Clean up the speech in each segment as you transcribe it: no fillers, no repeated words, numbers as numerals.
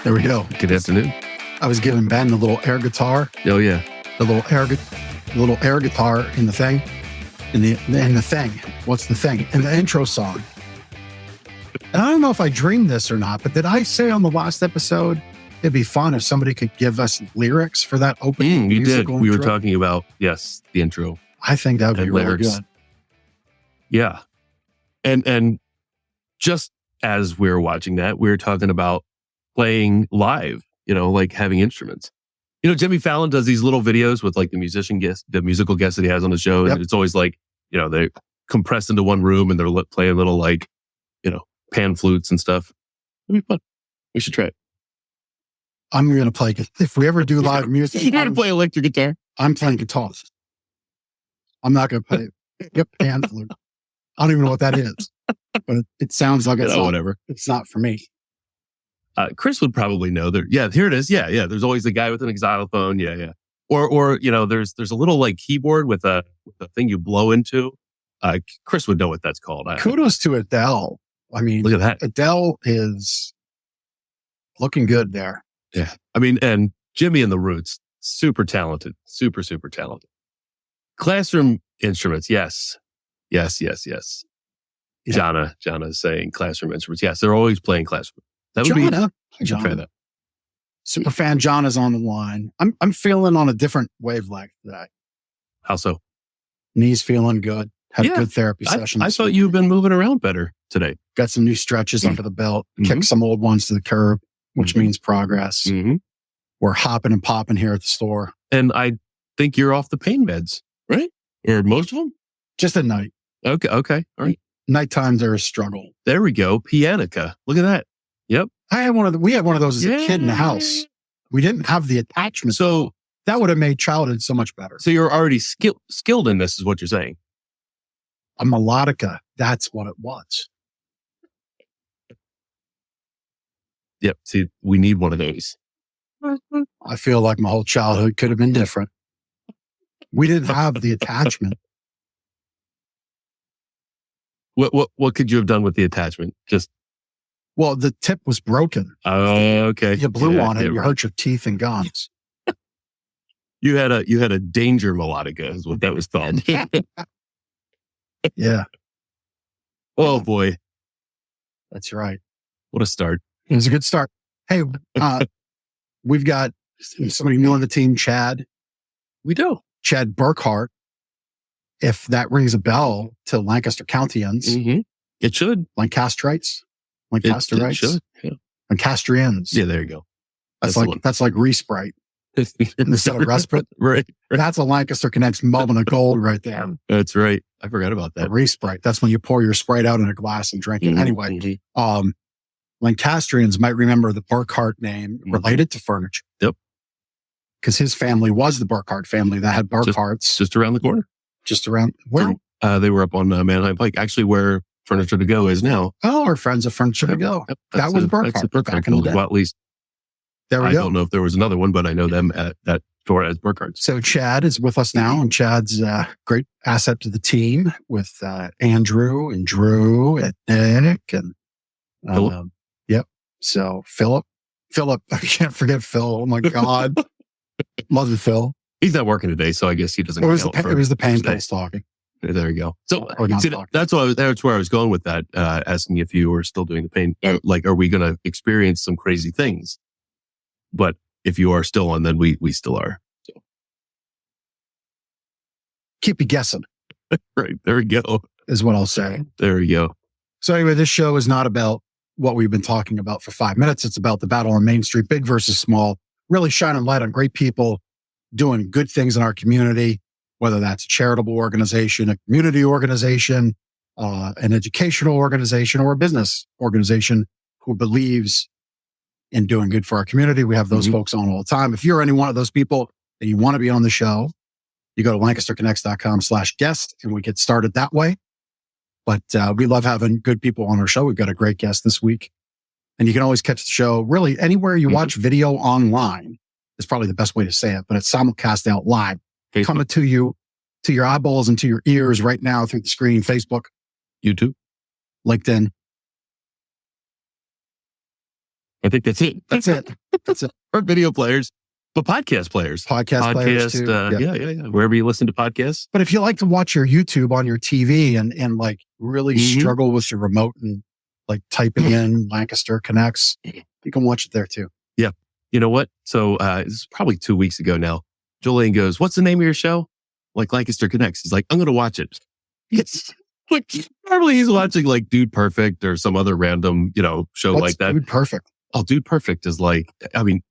There we go. Good afternoon. I was giving Ben the little air guitar. Oh yeah, the little air guitar in the thing, in the thing. What's the thing? In the intro song. And I don't know if I dreamed this or not, but did I say on the last episode it'd be fun if somebody could give us lyrics for that opening? You did. We were intro? talking about the intro. I think that would be really lyrics. good. Yeah, and just as we were watching that, we were talking about playing live. Like having instruments. Jimmy Fallon does these little videos with like the musical guests that he has on the show. Yep. And it's always like, they compress into one room and they're playing little like, pan flutes and stuff. It'd be fun. We should try it. I'm going to play, if we ever do live music. You got to play electric guitar. I'm playing guitar. I'm not going to play pan flute. I don't even know what that is, but it sounds like it's whatever. It's not for me. Chris would probably know that. Yeah, here it is. Yeah. There's always a guy with an xylophone. Yeah. Or there's a little like keyboard with a thing you blow into. Chris would know what that's called. Kudos to Ekdahl. I mean, look at that. Ekdahl is looking good there. Yeah. I mean, and Jimmy and the Roots, super talented, super talented. Classroom instruments. Yes. Yeah. Jana is saying classroom instruments. Yes, they're always playing classroom. That would Jana. be try that. Super fan John is on the line. I'm feeling on a different wavelength today. How so? Knees feeling good. Had a good therapy session. I thought you've been moving around better today. Got some new stretches under the belt. Kicked some old ones to the curb, which means progress. Mm-hmm. We're hopping and popping here at the store. And I think you're off the pain meds, right? Or most of them? Just at night. Okay. All right. Nighttimes are a struggle. There we go. Pianica. Look at that. Yep. We had one of those as a kid in the house. We didn't have the attachment. So that would have made childhood so much better. So you're already skilled in this is what you're saying. A melodica. That's what it was. Yep. See, we need one of those. I feel like my whole childhood could have been different. We didn't have the attachment. What could you have done with the attachment? Well, the tip was broken. Oh, okay. You blew on it. You hurt your teeth and gums. You had a danger melodica is what that was called. Yeah. Oh boy. That's right. What a start. It was a good start. Hey, we've got somebody new on the team, Chad. We do. Chad Burkhart. If that rings a bell to Lancaster Countyans. Mm-hmm. It should. Lancasterites. It should. Yeah. Lancastrians. Yeah, there you go. That's like Resprite. Instead of respite. Right. That's a Lancaster Connects moment of gold right there. That's right. I forgot about that. Resprite. That's when you pour your Sprite out in a glass and drink it. Anyway, Lancastrians might remember the Burkhart name related to furniture. Yep. Because his family was the Burkhart family that had Burkharts. Just around the corner. Just around where? They were up on Manheim Pike, actually where Furniture to Go is now. Oh, our friends of Furniture to Go. Yep, that was Burkhart back in the day. Well, at least there we go. I don't know if there was another one, but I know them at that store as Burkhart. So Chad is with us now, and Chad's a great asset to the team with Andrew and Drew and Nick and Philip. Yep. So Philip, I can't forget Phil. Oh my God. Love you, Phil. He's not working today, so I guess he doesn't. It was the pain pills talking. There you go. So that's where I was going with that. Asking if you were still doing the pain. Like, are we going to experience some crazy things? But if you are still on, then we still are. So. Keep you guessing. Right. There we go. Is what I'll say. There we go. So anyway, this show is not about what we've been talking about for 5 minutes. It's about the battle on Main Street, big versus small, really shining light on great people doing good things in our community, whether that's a charitable organization, a community organization, an educational organization, or a business organization who believes in doing good for our community. We have those folks on all the time. If you're any one of those people and you want to be on the show, you go to lancasterconnects.com/guest and we get started that way. But we love having good people on our show. We've got a great guest this week. And you can always catch the show really anywhere you watch video online is probably the best way to say it, but it's simulcast out live. Facebook. Coming to you, to your eyeballs and to your ears right now through the screen, Facebook, YouTube, LinkedIn, I think that's it. That's it. That's it. Or video players, but podcast players. Podcast players too. Yeah. Wherever you listen to podcasts. But if you like to watch your YouTube on your TV and like really struggle with your remote and like typing in Lancaster Connects, you can watch it there too. Yeah. You know what? So it's probably 2 weeks ago now. Julian goes, "What's the name of your show?" Like Lancaster Connects. He's like, "I'm going to watch it." It's like, probably he's watching like Dude Perfect or some other random, show like that. Dude Perfect. Oh, Dude Perfect is like, I mean,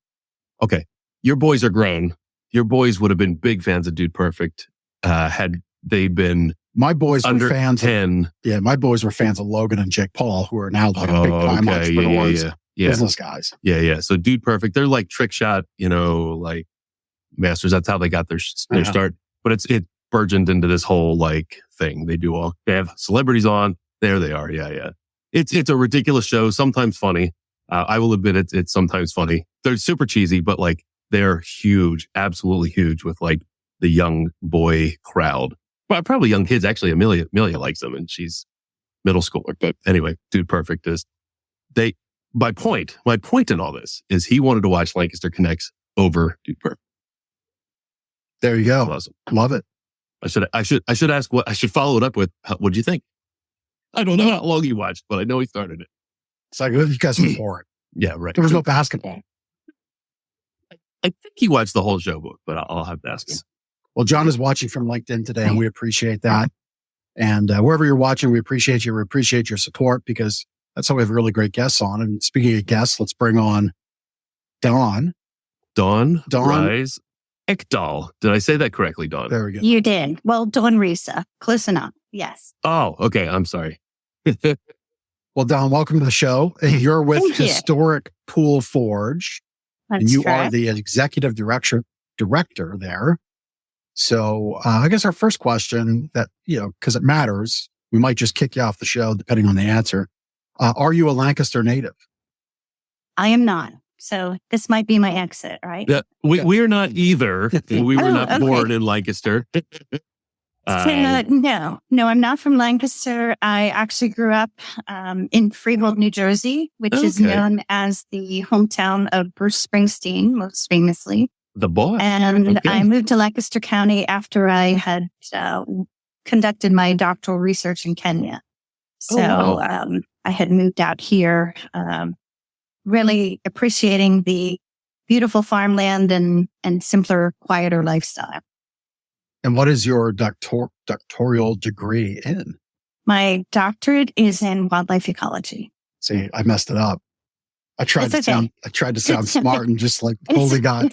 okay, your boys are grown. Your boys would have been big fans of Dude Perfect had they been my boys under were fans 10. My boys were fans of Logan and Jake Paul, who are now like big time entrepreneurs, business guys. Yeah. So Dude Perfect, they're like trick shot, like masters. That's how they got their start. But it burgeoned into this whole like thing. They have celebrities on. There they are. Yeah. It's a ridiculous show. Sometimes funny. I will admit it's sometimes funny. They're super cheesy, but like they're huge, absolutely huge with like the young boy crowd. Well, probably young kids. Actually, Amelia likes them and she's middle schooler. But anyway, Dude Perfect is my point in all this is he wanted to watch Lancaster Connects over Dude Perfect. There you go. Awesome. Love it. I should ask I should follow it up with, what'd you think? I don't know how long you watched, but I know he started it. It's like, you guys were bored. Yeah, right. There was no basketball. I think he watched the whole show, but I'll have to ask him. Well, John is watching from LinkedIn today, and we appreciate that. And wherever you're watching, we appreciate you. We appreciate your support because that's how we have really great guests on. And speaking of guests, let's bring on Dawn. Dawn Rise Ekdahl. Did I say that correctly, Dawn? There we go. You did. Well, Dawn Risa. Close enough. Yes. Oh, okay. I'm sorry. Well, Dawn, welcome to the show. You're with Historic Poole Forge. That's and you correct. are the executive director there. So I guess our first question that, because it matters, we might just kick you off the show depending on the answer. Are you a Lancaster native? I am not. So this might be my exit, right? Yeah, we're not either. We were not born in Lancaster. No, I'm not from Lancaster. I actually grew up in Freehold, New Jersey, which is known as the hometown of Bruce Springsteen, most famously. The boy. And I moved to Lancaster County after I had conducted my doctoral research in Kenya. So I had moved out here, really appreciating the beautiful farmland and simpler, quieter lifestyle. And what is your doctoral degree in? My doctorate is in wildlife ecology. See, I messed it up. I tried to sound smart and just like totally got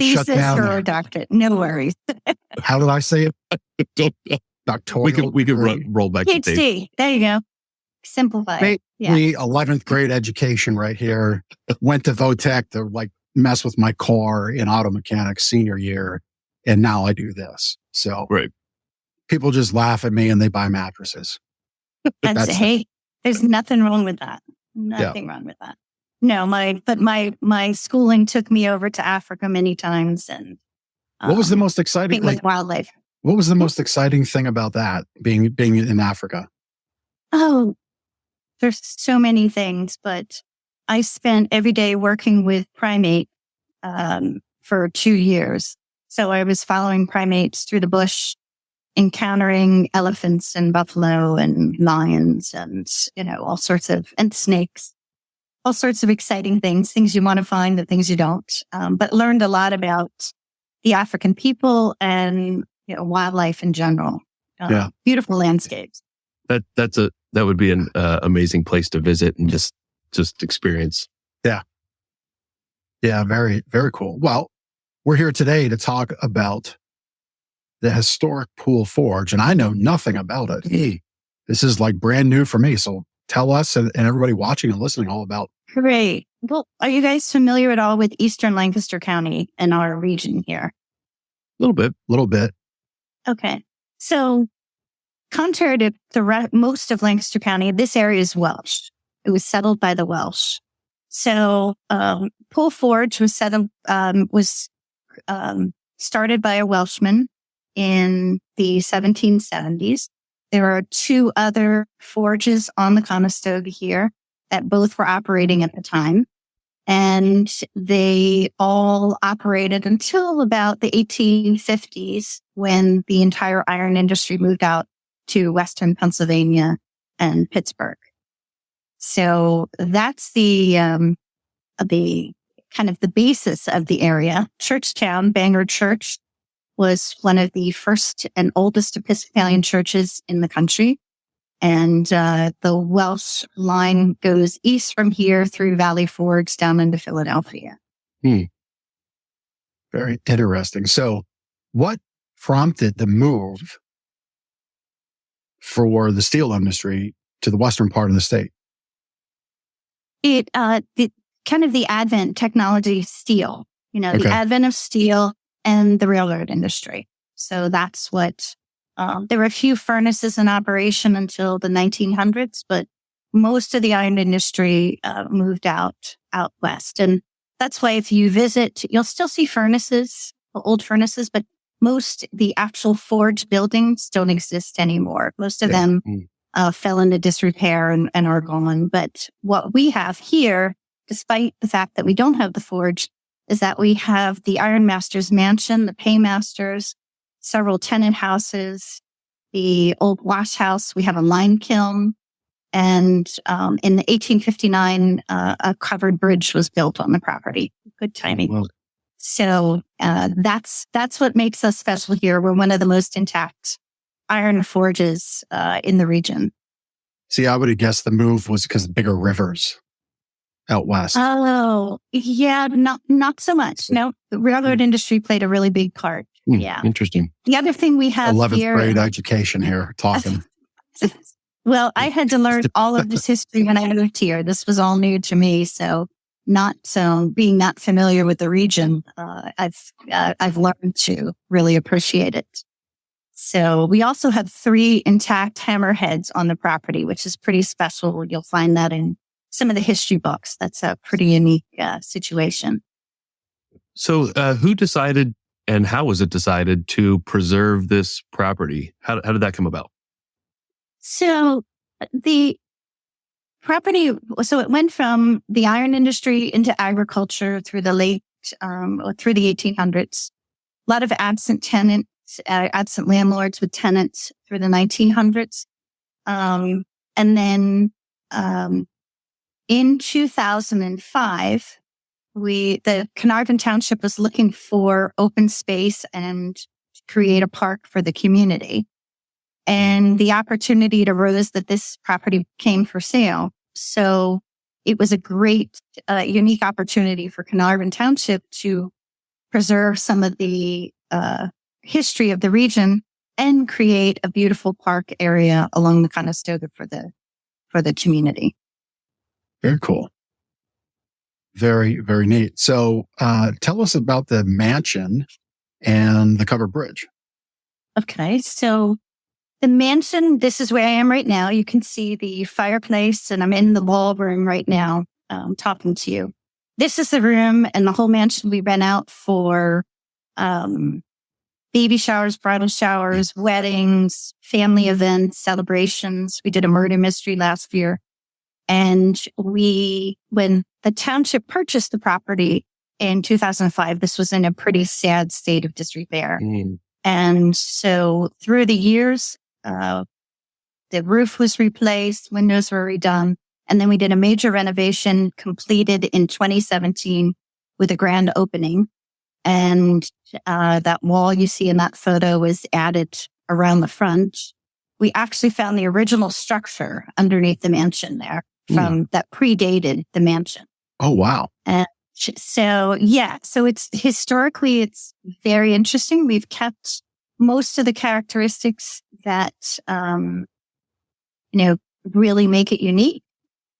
shut down. Or a doctorate. No worries. How did I say it? Doctoral. We could roll back to PhD. There you go. Simplify. Basically, 11th grade education right here. Went to Votech to like mess with my car in auto mechanics senior year. And now I do this. So people just laugh at me and they buy mattresses. Hey, there's nothing wrong with that. Nothing wrong with that. No, my schooling took me over to Africa many times. And what was the most exciting? With wildlife. What was the most exciting thing about that being in Africa? Oh, there's so many things, but I spent every day working with primate for 2 years. So I was following primates through the bush, encountering elephants and buffalo and lions and, all sorts of, and snakes, all sorts of exciting things you want to find and things you don't. But learned a lot about the African people and, wildlife in general. Beautiful landscapes. That would be an amazing place to visit and just experience. Yeah. Yeah. Very, very cool. Well, we're here today to talk about the Historic Poole Forge, and I know nothing about it. This is like brand new for me. So tell us and everybody watching and listening all about. Great. Well, are you guys familiar at all with Eastern Lancaster County and our region here? A little bit. Okay. So contrary to most of Lancaster County, this area is Welsh. It was settled by the Welsh. So Poole Forge was started by a Welshman in the 1770s. There are 2 other forges on the Conestoga here that both were operating at the time. And they all operated until about the 1850s when the entire iron industry moved out to Western Pennsylvania and Pittsburgh. So that's the kind of the basis of the area. Churchtown, Bangor Church, was one of the first and oldest Episcopalian churches in the country. And the Welsh line goes east from here through Valley Forge down into Philadelphia. Very interesting. So what prompted the move for the steel industry to the western part of the state? The kind of the advent technology steel, the advent of steel and the railroad industry. So that's what, there were a few furnaces in operation until the 1900s, but most of the iron industry moved out west. And that's why if you visit, you'll still see furnaces, old furnaces, but the actual forge buildings don't exist anymore. Most of them fell into disrepair and are gone. But what we have here, despite the fact that we don't have the forge, is that we have the Ironmaster's Mansion, the Paymasters, several tenant houses, the old wash house. We have a lime kiln. And in 1859, a covered bridge was built on the property. Good timing. Wow. So that's what makes us special here. We're one of the most intact iron forges in the region. See, I would have guessed the move was because of bigger rivers out west. Oh, yeah, not so much. No, the railroad industry played a really big part. Yeah. Interesting. The other thing we have 11th here, grade education here talking. well, I had to learn all of this history when I moved here. This was all new to me. So being not familiar with the region, I've learned to really appreciate it. So we also have 3 intact hammerheads on the property, which is pretty special. You'll find that in some of the history books. That's a pretty unique situation. So who decided and how was it decided to preserve this property? How did that come about? So the property, it went from the iron industry into agriculture through the through the 1800s. A lot of absent landlords with tenants through the 1900s. And then in 2005, the Carnarvon Township was looking for open space and to create a park for the community. And the opportunity arose that this property came for sale. So it was a great, unique opportunity for Carnarvon Township to preserve some of the history of the region and create a beautiful park area along the Conestoga for the community. Very cool. Very, very neat. So tell us about the mansion and the covered bridge. Okay. So the mansion, this is where I am right now. You can see the fireplace and I'm in the ballroom right now talking to you. This is the room and the whole mansion we rent out for baby showers, bridal showers, weddings, family events, celebrations. We did a murder mystery last year. And when the township purchased the property in 2005, this was in a pretty sad state of disrepair. And so through the years, the roof was replaced, windows were redone, and then we did a major renovation completed in 2017 with a grand opening. And that wall you see in that photo was added around the front. We actually found the original structure underneath the mansion there that predated the mansion. Oh, wow. And so it's historically, it's very interesting. We've kept most of the characteristics that, really make it unique.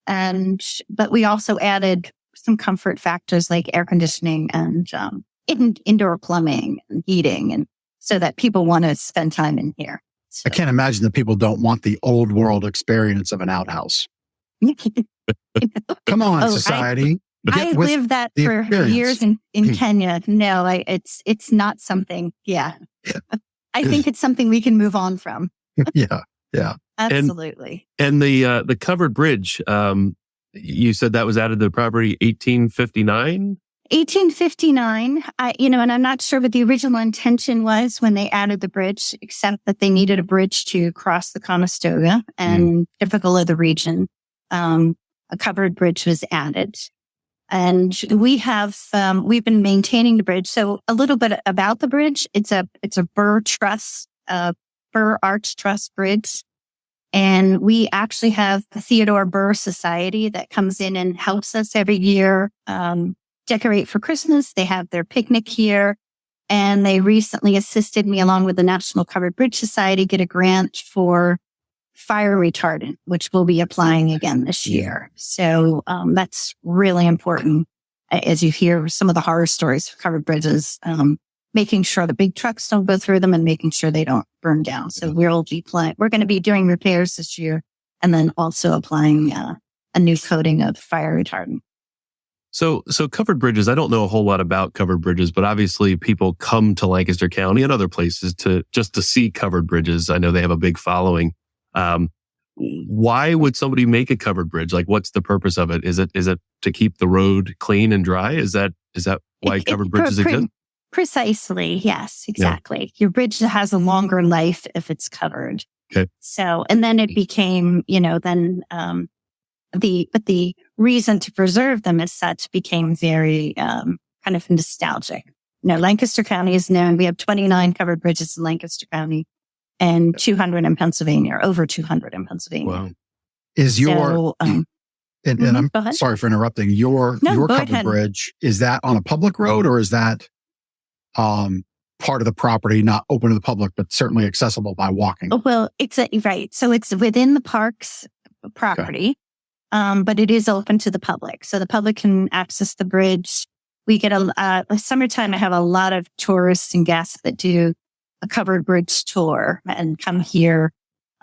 But we also added some comfort factors like air conditioning and, indoor plumbing and heating, and so that people want to spend time in here. So. I can't imagine that people don't want the old world experience of an outhouse. Come on, society. I lived that for years in Kenya. No, it's not something. Yeah. I think it's something we can move on from. Yeah. Absolutely. And the covered bridge, you said that was added to the property 1859? 1859, and I'm not sure what the original intention was when they added the bridge, except that they needed a bridge to cross the Conestoga, and typical of the region, a covered bridge was added. And we've been maintaining the bridge. So a little bit about the bridge. It's a burr arch truss bridge. And we actually have the Theodore Burr Society that comes in and helps us every year, decorate for Christmas. They have their picnic here. And they recently assisted me, along with the National Covered Bridge Society, get a grant for fire retardant, which we'll be applying again this year. So that's really important. As you hear some of the horror stories for covered bridges, making sure the big trucks don't go through them and making sure they don't burn down. So we're going to be doing repairs this year, and then also applying a new coating of fire retardant. So covered bridges, I don't know a whole lot about covered bridges, but obviously people come to Lancaster County and other places to see covered bridges. I know they have a big following. Why would somebody make a covered bridge? Like, what's the purpose of it? Is it to keep the road clean and dry? Is that why covered bridges exist? Precisely. Yes, exactly. Yeah. Your bridge has a longer life if it's covered. Okay. So, and then it became, the reason to preserve them as such became very, kind of nostalgic. Lancaster County is known. We have 29 covered bridges in Lancaster County and 200 in Pennsylvania, or over 200 in Pennsylvania. Wow. Is your, and I'm sorry for interrupting, your covered bridge, is that on a public road, or is that part of the property, not open to the public, but certainly accessible by walking? Well, right. So it's within the park's property, but it is open to the public. So the public can access the bridge. We get summertime, I have a lot of tourists and guests that do a covered bridge tour and come here.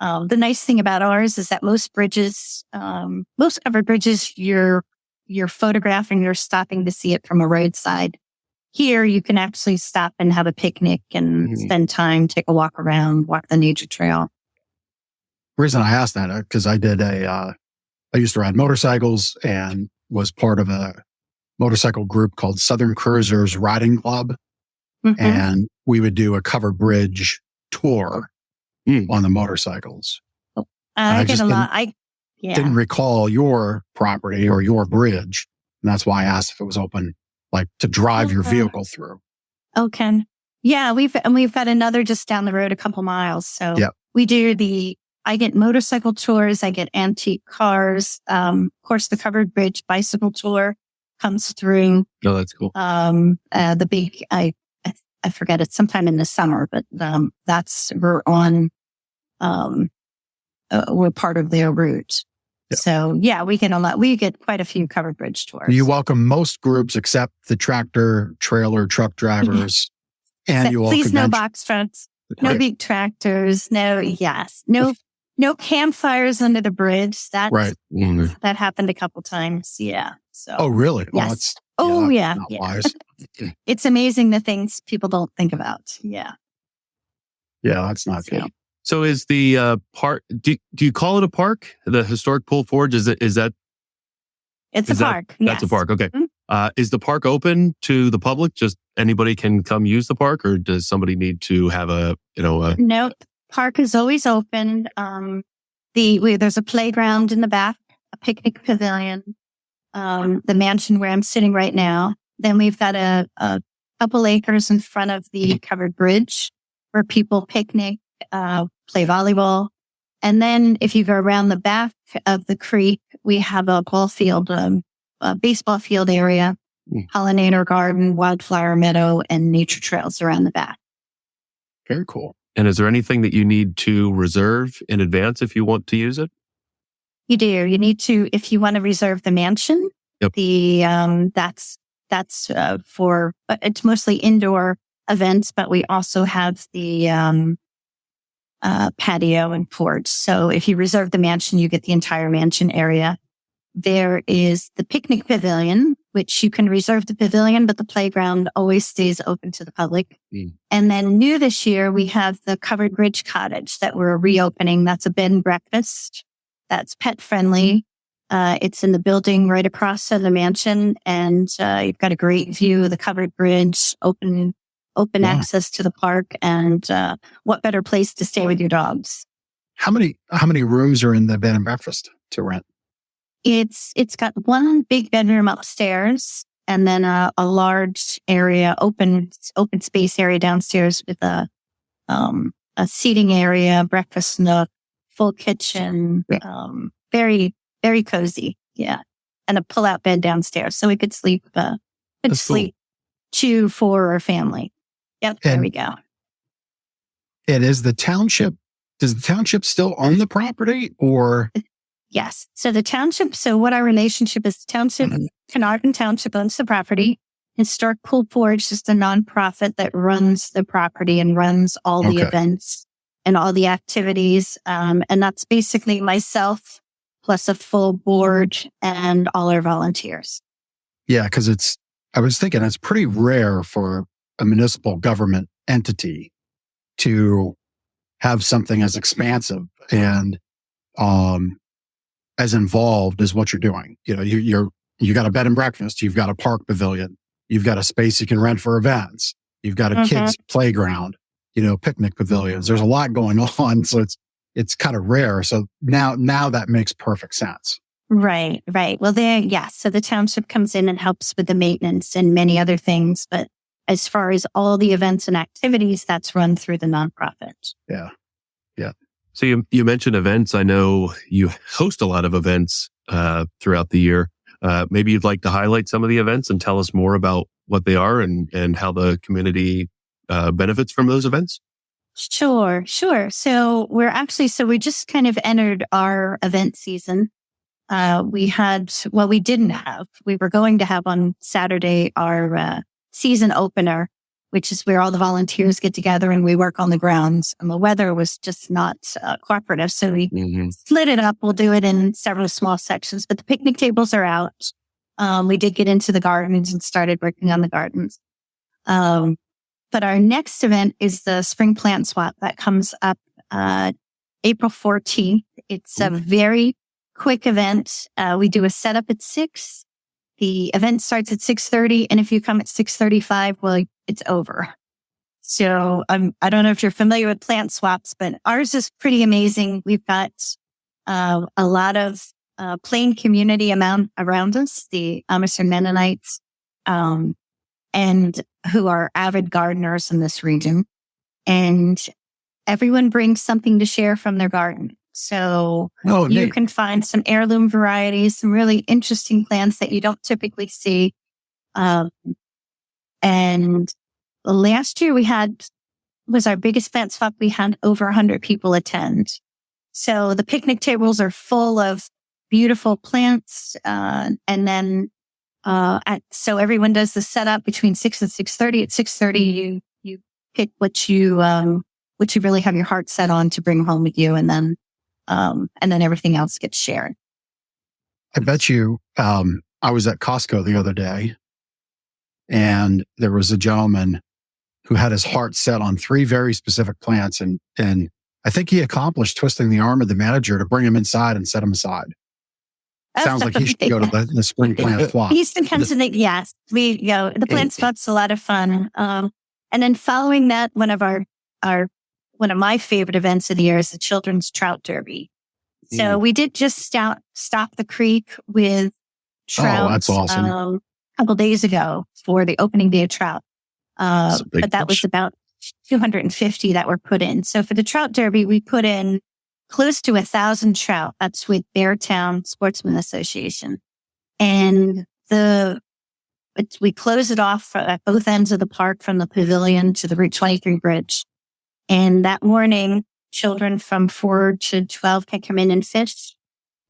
The nice thing about ours is that most covered bridges, you're photographing, you're stopping to see it from a roadside. Here, you can actually stop and have a picnic and spend time, take a walk around, walk the nature trail. The reason I asked that, because I used to ride motorcycles and was part of a motorcycle group called Southern Cruisers Riding Club. Mm-hmm. And we would do a covered bridge tour on the motorcycles. I get a lot. Didn't recall your property or your bridge. And that's why I asked if it was open, like to drive your vehicle through. Okay. Yeah, we've got another just down the road a couple miles. So we do I get motorcycle tours, I get antique cars. Of course, the covered bridge bicycle tour comes through. Oh, that's cool. The big, I forget, it's sometime in the summer, but we're part of their route. Yeah. So we get quite a few covered bridge tours. You welcome most groups except the tractor, trailer, truck drivers. And you please no box trucks, no big tractors, no campfires under the bridge. That's right. That happened a couple times. Yeah. So. Oh, really? Yes. Yeah. Wise. It's amazing the things people don't think about. Yeah. Yeah, that's not good. So is the park? Do you call it a park? The Historic Poole Forge is that? It's a park. That's a park. Okay. Mm-hmm. Is the park open to the public? Just anybody can come use the park, or does somebody need to have No, park is always open. There's a playground in the back, a picnic pavilion, the mansion where I'm sitting right now. Then we've got a couple acres in front of the covered bridge where people picnic, play volleyball. And then if you go around the back of the creek, we have a ball field, a baseball field area, pollinator garden, wildflower meadow, and nature trails around the back. Very cool. And is there anything that you need to reserve in advance if you want to use it? You do. You need to, if you want to reserve the mansion. Yep. That's for, it's mostly indoor events, but we also have the patio and porch. So if you reserve the mansion, you get the entire mansion area. There is the picnic pavilion, which you can reserve the pavilion, but the playground always stays open to the public. And then new this year, we have the covered bridge cottage that we're reopening. That's a bed and breakfast. That's pet friendly. It's in the building right across from the mansion, and you've got a great view of the covered bridge, open access to the park, and what better place to stay with your dogs? How many rooms are in the bed and breakfast to rent? It's got one big bedroom upstairs, and then a large area, open space area downstairs with a seating area, breakfast nook, full kitchen, very, very cozy. Yeah. And a pull-out bed downstairs. So we could sleep, Cool. 2 for our family. Yep. There we go. And does the township still own the property, or? Yes. So what our relationship is, the township, Carnarvon Township owns the property. Historic Poole Forge is the nonprofit that runs the property and runs all the events and all the activities. And that's basically myself plus a full board and all our volunteers. Yeah, because I was thinking it's pretty rare for a municipal government entity to have something as expansive and as involved as what you're doing. You know, you got a bed and breakfast, you've got a park pavilion, you've got a space you can rent for events, you've got a kids playground, picnic pavilions. There's a lot going on, so it's kind of rare. So now that makes perfect sense. Right. Well, so the township comes in and helps with the maintenance and many other things, but as far as all the events and activities, that's run through the nonprofit. Yeah. So you mentioned events. I know you host a lot of events throughout the year. Maybe you'd like to highlight some of the events and tell us more about what they are and how the community benefits from those events. Sure. So we just kind of entered our event season. We were going to have on Saturday our season opener, which is where all the volunteers get together and we work on the grounds. And the weather was just not cooperative. So we split it up. We'll do it in several small sections, but the picnic tables are out. We did get into the gardens and started working on the gardens. But our next event is the spring plant swap that comes up April 14th. It's a very quick event. We do a setup at 6. The event starts at 6:30, and if you come at 6:35, well, it's over. So I don't know if you're familiar with plant swaps, but ours is pretty amazing. We've got a lot of plain community around us, the Amish and Mennonites, and who are avid gardeners in this region. And everyone brings something to share from their garden. So you can find some heirloom varieties, some really interesting plants that you don't typically see. And last year was our biggest plant swap. We had over 100 people attend. So the picnic tables are full of beautiful plants. And then, so everyone does the setup between 6 and 6:30. At 6:30, you pick what you really have your heart set on to bring home with you. And then everything else gets shared. I bet you, I was at Costco the other day and there was a gentleman who had his heart set on 3 very specific plants. And I think he accomplished twisting the arm of the manager to bring him inside and set him aside. Sounds like he should go to the spring plant swap. Houston comes to yes, the plant swap's a lot of fun. And then following that, one of my favorite events of the year is the Children's Trout Derby. So we did just stop the creek with trout. Oh, that's awesome. A couple days ago for the opening day of trout. But that was about 250 that were put in. So for the Trout Derby, we put in close to 1,000 trout. That's with Beartown Sportsman Association. And we close it off at both ends of the park from the pavilion to the Route 23 bridge. And that morning, children from 4 to 12 can come in and fish.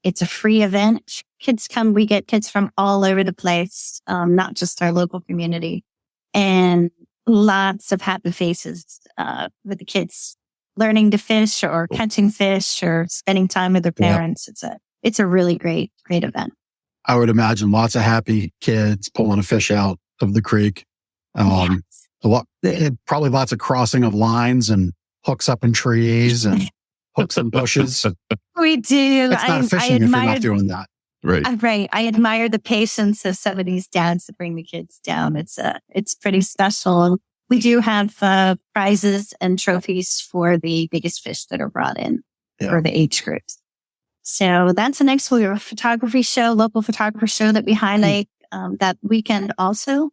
It's a free event. We get kids from all over the place, not just our local community. And lots of happy faces with the kids learning to fish or catching fish or spending time with their parents. Yeah. It's a really great event. I would imagine lots of happy kids pulling a fish out of the creek. Probably lots of crossing of lines and hooks up in trees and hooks in bushes. We do. It's not fishing if you're not doing that. Right. Right. I admire the patience of some of these dads to bring the kids down. It's pretty special. And we do have prizes and trophies for the biggest fish that are brought in for the age groups. So that's the next one. We have a photography show, local photography show that we highlight that weekend also.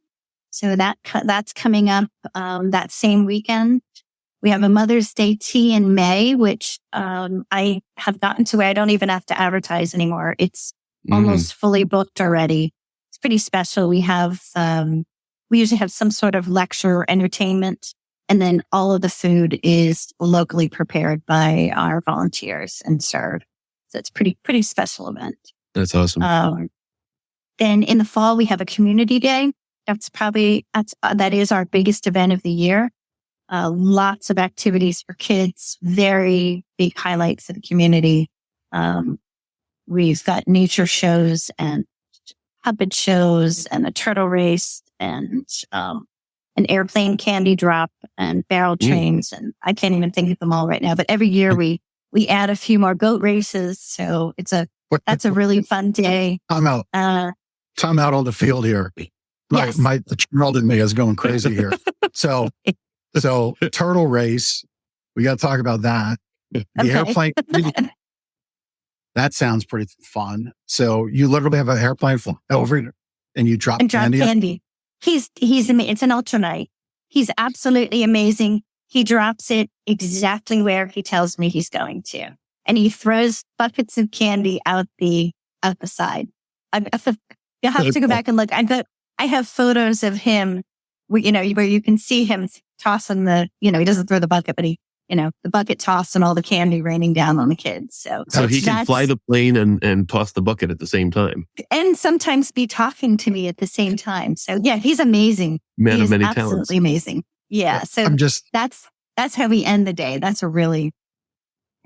So that's coming up that same weekend. We have a Mother's Day tea in May, which I have gotten to where I don't even have to advertise anymore. It's almost fully booked already. It's pretty special. We have we usually have some sort of lecture or entertainment, and then all of the food is locally prepared by our volunteers and served. So it's pretty special event. That's awesome. Then in the fall, we have a community day. That is our biggest event of the year. Lots of activities for kids, very big highlights of the community. We've got nature shows and puppet shows and a turtle race and an airplane candy drop and barrel trains. And I can't even think of them all right now, but every year we add a few more goat races. So that's a really fun day. Time out on the field here. The child in me is going crazy here. So turtle race, we got to talk about that. The airplane, that sounds pretty fun. So you literally have an airplane fly over and you drop candy. He's amazing. It's an ultralight. He's absolutely amazing. He drops it exactly where he tells me he's going to, and he throws buckets of candy out the side. You'll have to go back and look. I have photos of him, where you can see him tossing he doesn't throw the bucket, but the bucket toss and all the candy raining down on the kids. So he can fly the plane and toss the bucket at the same time. And sometimes be talking to me at the same time. So yeah, he's amazing. Man of many talents. Absolutely amazing. Yeah. So that's how we end the day. That's a really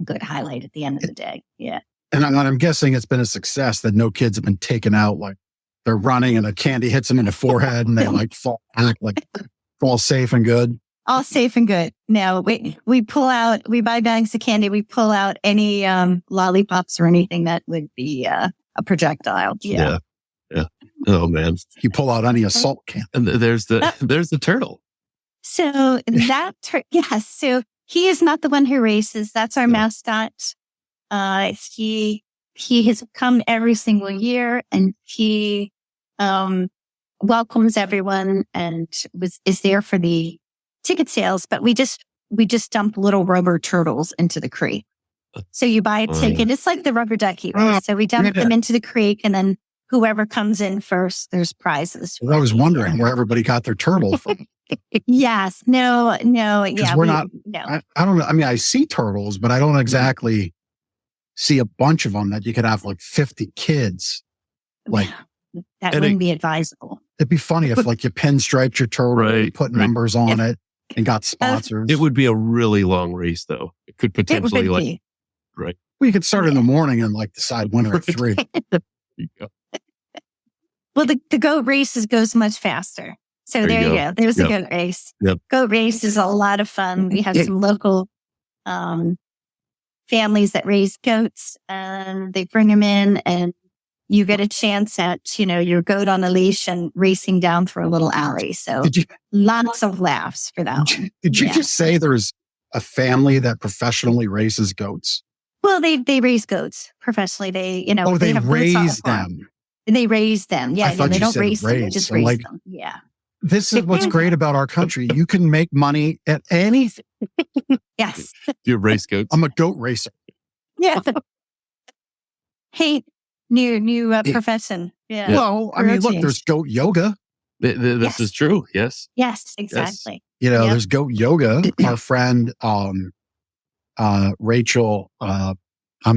good highlight at the end of the day. Yeah. And I'm guessing it's been a success that no kids have been taken out. Like they're running and a candy hits them in the forehead and they fall safe and good. All safe and good. No, we buy bags of candy. We pull out any lollipops or anything that would be a projectile. Yeah. Oh man, you pull out any assault can. And there's the turtle. So so he is not the one who races. That's our mascot. He has come every single year, and he welcomes everyone and is there for the ticket sales, but we just dump little rubber turtles into the creek. So you buy a ticket. It's like the rubber ducky race. So we dump them into the creek, and then whoever comes in first, there's prizes. Well, I was wondering where everybody got their turtle from. Yes. No. Yeah. I don't know. I mean, I see turtles, but I don't exactly see a bunch of them that you could have like 50 kids. Like that wouldn't be advisable. It'd be funny if like you pinstriped your turtle, and put numbers on it, and got sponsors. It would be a really long race, though. It could potentially right. Well, you could start in the morning and decide winner at 3. There you go. Well, the goat races goes much faster. So there you go. There's the goat race. Yep. Goat race is a lot of fun. We have some local families that raise goats, and they bring them in, and you get a chance at, your goat on a leash and racing down through a little alley. So lots of laughs for that one. Did you just say there's a family that professionally raises goats? Well, they raise goats professionally. They have raise them. They raise them. Yeah. They don't raise them. They just raise them. Yeah. This is what's great about our country. You can make money at anything. Yes. Do you race goats? I'm a goat racer. Yeah. Hey, new profession. Yeah. Well, I mean, look, there's goat yoga. This is true. Yes. Yes, exactly. Yes. There's goat yoga. Our friend, Rachel, I'm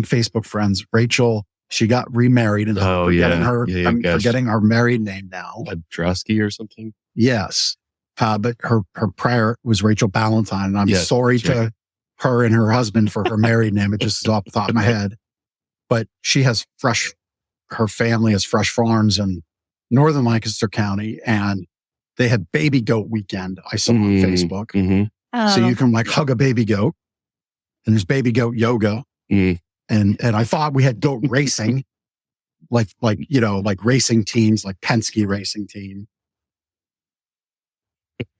Facebook friends. Rachel, she got remarried, and I'm forgetting her married name now. Drosky or something. Yes. But her prior was Rachel Ballantyne, and I'm sorry to her and her husband for her married name. It just is off the top of my head. But she has her family has fresh farms in northern Lancaster County, and they had baby goat weekend. I saw on Facebook. Mm-hmm. Oh. So you can hug a baby goat, and there's baby goat yoga. And I thought we had goat racing, like racing teams, like Penske racing team.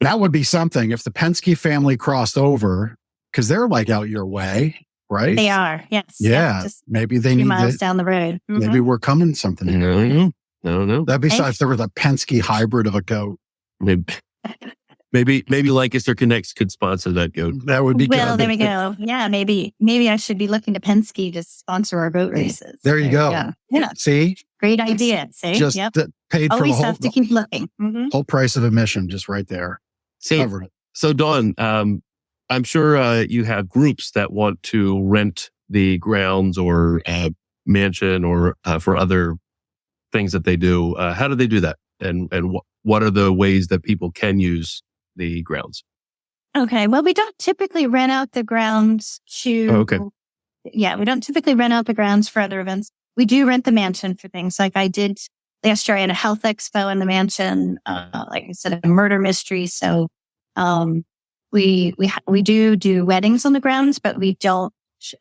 That would be something if the Penske family crossed over, because they're like out your way, right? They are, yes. Yeah. Yep, just maybe they a few need miles to, down the road. maybe we're coming something. No. That'd be so if there was a Penske hybrid of a goat. Maybe Lancaster Connects could sponsor that goat. That would be Well, good. there we go. Yeah, maybe I should be looking to Penske to sponsor our boat races. There you go. Yeah. See? Great idea. See? Just paid for Always the have to keep looking. whole price of admission just right there. Covered it. So Dawn, I'm sure you have groups that want to rent the grounds or mansion or for other things that they do. How do they do that? And what are the ways that people can use the grounds? Okay. Well, we don't typically rent out the grounds to. Oh, okay. Yeah, we don't typically rent out the grounds for other events. We do rent the mansion for things like I did last year. I had a health expo in the mansion, like I said, a murder mystery. So, we do weddings on the grounds, but we don't,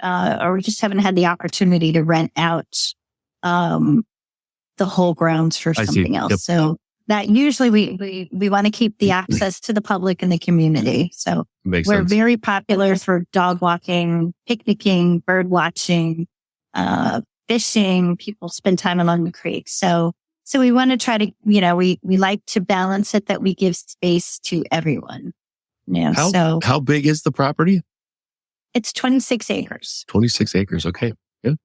or we just haven't had the opportunity to rent out, the whole grounds for something else. Yep. So that usually we want to keep the access to the public and the community. So Makes we're sense. very popular for dog walking, picnicking, bird watching, fishing. People spend time along the creek. So we want to try to, we like to balance it that we give space to everyone. How big is the property? It's 26 acres. 26 acres. Okay. Yeah,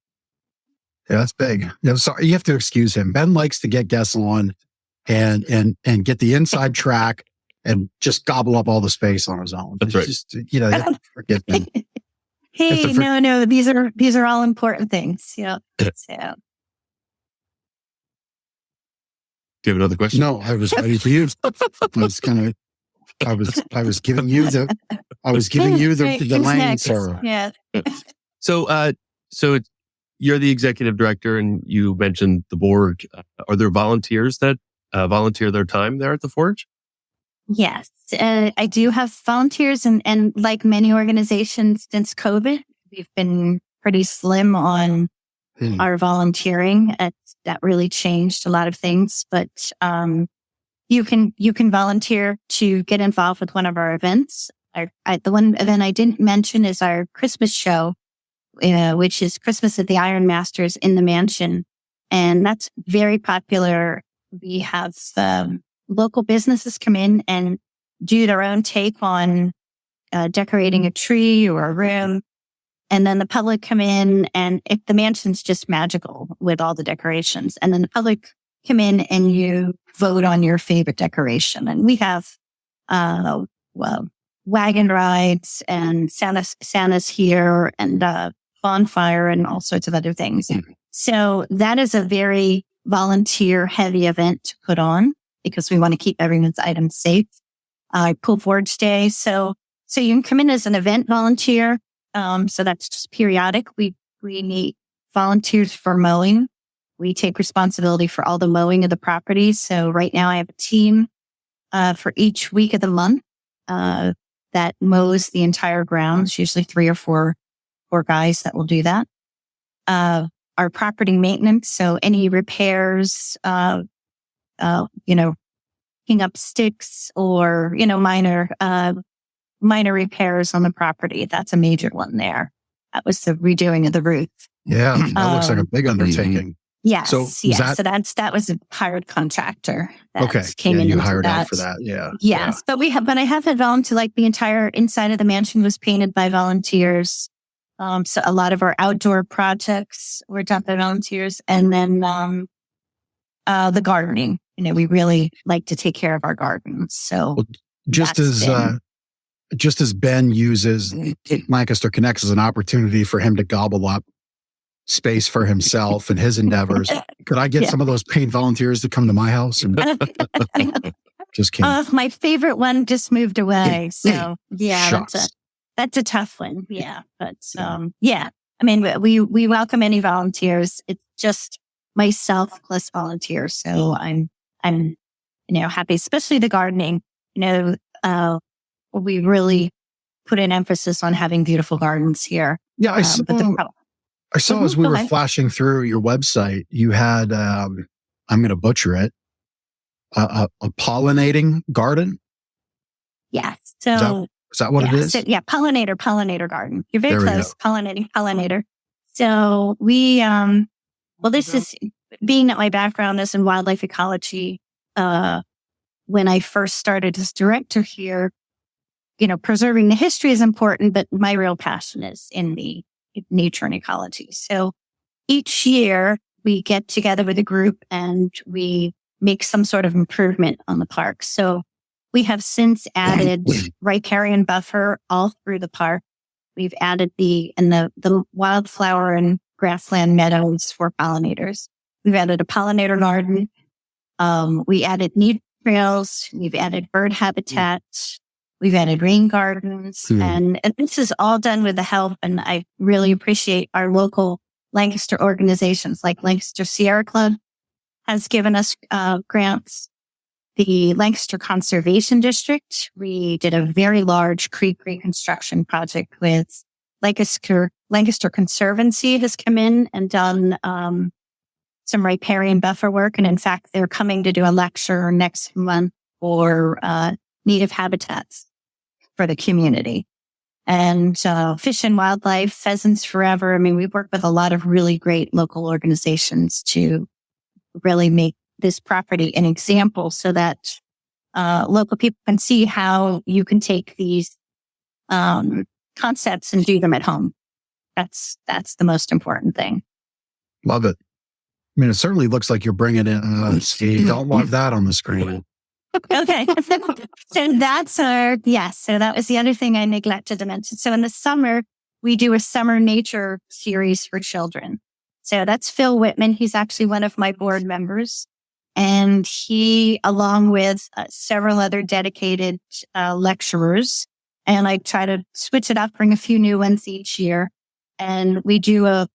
that's big. Sorry, you have to excuse him. Ben likes to get guests on and get the inside track and just gobble up all the space on his own. That's right. Just, you forget him. Hey, no, these are all important things. Yeah. So. Do you have another question? No, I was ready for you. I was giving you the lane, next? sir. Yeah. So you're the executive director, and you mentioned the board. Are there volunteers that volunteer their time there at the Forge? Yes, I do have volunteers, and like many organizations since COVID, we've been pretty slim on our volunteering. That really changed a lot of things, but you can volunteer to get involved with one of our events. The one event I didn't mention is our Christmas show, which is Christmas at the Iron Masters in the mansion. And that's very popular. We have local businesses come in and do their own take on decorating a tree or a room. And then the public come in, and the mansion's just magical with all the decorations. And then the public come in and you vote on your favorite decoration. And we have wagon rides and Santa's here and bonfire and all sorts of other things. So that is a very volunteer heavy event to put on because we want to keep everyone's items safe. Poole Forge Day. So you can come in as an event volunteer. So that's just periodic. We need volunteers for mowing. We take responsibility for all the mowing of the property. So right now I have a team for each week of the month that mows the entire grounds, usually 3 or 4 guys that will do that. Our property maintenance, so any repairs, hang up sticks or, minor repairs on the property. That's a major one there. That was the redoing of the roof. Yeah, that looks like a big undertaking. Yes. So that was a hired contractor. Came in. You hired out for that. Yeah. Yes. Yeah. But I have had volunteer, like the entire inside of the mansion was painted by volunteers. So a lot of our outdoor projects were done by volunteers. And then, the gardening, we really like to take care of our gardens. So just as Ben uses Lancaster Connects as an opportunity for him to gobble up space for himself and his endeavors, could I get some of those paid volunteers to come to my house? And just kidding. My favorite one just moved away. So yeah, that's a tough one. Yeah. But, I mean, we welcome any volunteers. It's just myself plus volunteers. So I'm, happy, especially the gardening, we really put an emphasis on having beautiful gardens here. Yeah. I saw as we Go were ahead. flashing through your website, you had, I'm going to butcher it, a pollinating garden. Yes. Is that, So is that what it is? So, pollinator garden. You're very There we close. Pollinator. So we, well, this is being that my background is in wildlife ecology. When I first started as director here, preserving the history is important, but my real passion is in the nature and ecology. So each year we get together with a group and we make some sort of improvement on the park. So we have since added riparian buffer all through the park. We've added the wildflower and grassland meadows for pollinators. We've added a pollinator garden. We added neat trails. We've added bird habitat. We've added rain gardens. And this is all done with the help. And I really appreciate our local Lancaster organizations like Lancaster Sierra Club has given us grants. The Lancaster Conservation District, we did a very large creek reconstruction project with Lancaster Conservancy has come in and done some riparian buffer work. And in fact, they're coming to do a lecture next month for native habitats for the community. And Fish and Wildlife, Pheasants Forever. I mean, we work with a lot of really great local organizations to really make this property an example so that local people can see how you can take these concepts and do them at home. That's the most important thing. Love it. I mean, it certainly looks like you're bringing in, Steve. Don't want that on the screen. Okay. So so that was the other thing I neglected to mention. So in the summer, we do a summer nature series for children. So that's Phil Whitman. He's actually one of my board members. And he, along with several other dedicated lecturers, and I try to switch it up, bring a few new ones each year. And we do a